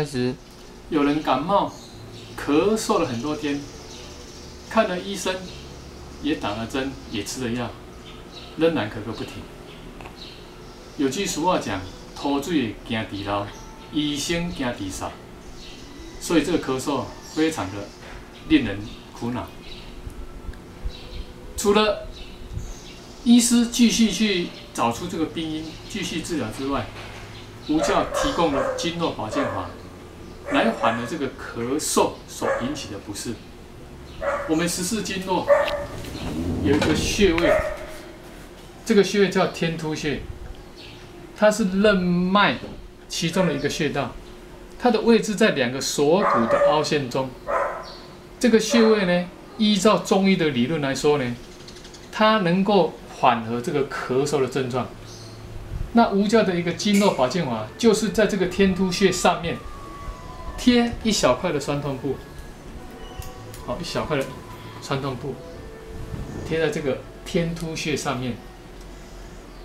开始，有人感冒、咳嗽了很多天，看了医生，也打了针，也吃了药，仍然咳个不停。有句俗话讲：“土水惊地老，医生惊地少。”所以这个咳嗽非常的令人苦恼。除了医师继续去找出这个病因，继续治疗之外，吴教提供了经络保健法，来缓了这个咳嗽所引起的不适。我们14经络有一个穴位，这个穴位叫天突穴，它是任脉其中的一个穴道，它的位置在2个锁骨的凹陷中。这个穴位呢，依照中医的理论来说呢，它能够缓和这个咳嗽的症状。那吴教的一个经络保健法，就是在这个天突穴上面贴一小块的酸痛布，好，一小块的酸痛布贴在这个天突穴上面，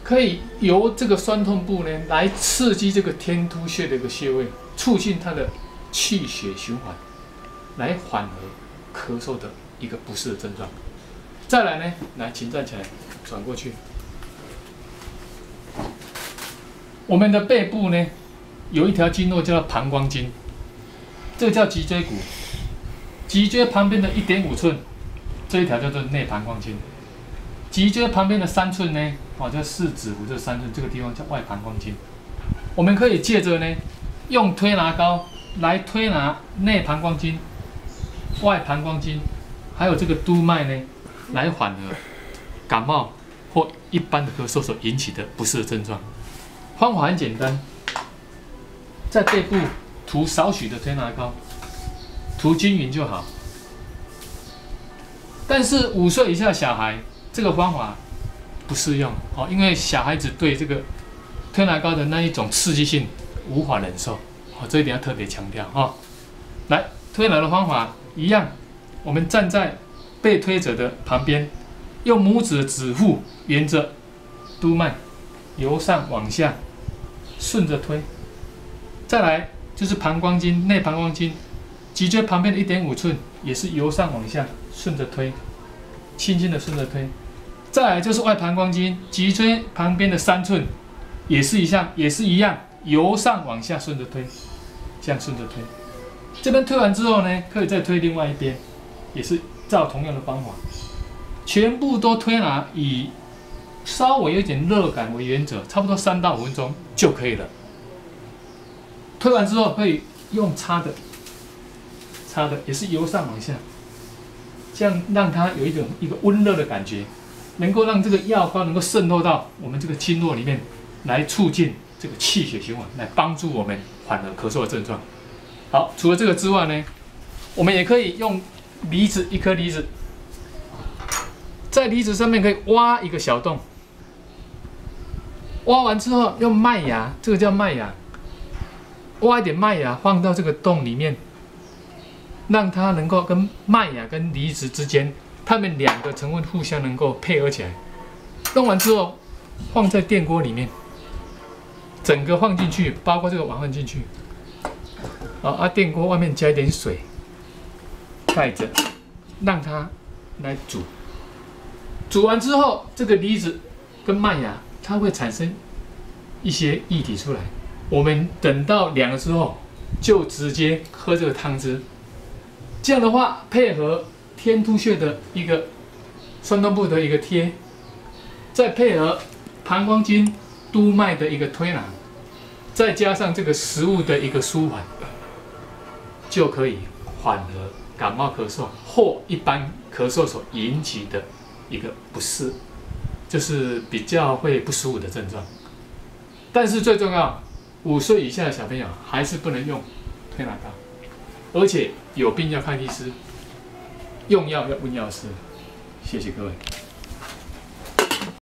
可以由这个酸痛布呢来刺激这个天突穴的一个穴位，促进它的气血循环，来缓和咳嗽的一个不适的症状。再来呢，来，请站起来，转过去。我们的背部呢，有一条经络叫做膀胱经，这个叫脊椎骨。脊椎旁边的1.5寸，这一条叫做内膀胱经。脊椎旁边的3寸呢，叫四指骨这3寸，这个地方叫外膀胱经。我们可以借着呢，用推拿膏来推拿内膀胱经、外膀胱经，还有这个督脉呢，来缓和感冒或一般的咳嗽所引起的不适的症状。方法很简单，在背部涂少许的推拿膏，涂均匀就好。但是5岁以下小孩这个方法不适用哦，因为小孩子对这个推拿膏的那一种刺激性无法忍受哦，这一点要特别强调哈。来，推拿的方法一样，我们站在被推者的旁边，用拇指的指腹沿着督脉由上往下顺着推。再来就是膀胱经、内膀胱经，脊椎旁边的1.5寸也是由上往下顺着推，轻轻的顺着推。再来就是外膀胱经，脊椎旁边的3寸也是一样，由上往下顺着推，这样顺着推。这边推完之后呢，可以再推另外一边，也是照同样的方法，全部都推拿，以稍微有点热感为原则，差不多3到5分钟就可以了。推完之后可以用擦的也是由上往下，这样让它有一个温热的感觉，能够让这个药膏能够渗透到我们这个经络里面，来促进这个气血循环，来帮助我们缓和咳嗽的症状。好，除了这个之外呢，我们也可以用梨子，1颗梨子，在梨子上面可以挖一个小洞，挖完之后用麦芽，这个叫麦芽，挖一点麦芽放到这个洞里面，让它能够跟麦芽跟梨子之间，它们2个成分互相能够配合起来。弄完之后放在电锅里面，整个放进去，包括这个碗放进去。电锅外面加一点水，盖着，让它来煮。煮完之后，这个梨子跟麦芽它会产生一些液体出来。我们等到凉了之后，就直接喝这个汤汁。这样的话，配合天突穴的一个酸痛布的一个贴，再配合膀胱经、督脉的一个推拿，再加上这个食物的一个舒缓，就可以缓和感冒咳嗽或一般咳嗽所引起的一个不适，就是比较会不舒服的症状。但是最重要，5岁以下的小朋友还是不能用推拿膏，而且有病要看医师，用药要问药师。谢谢各位。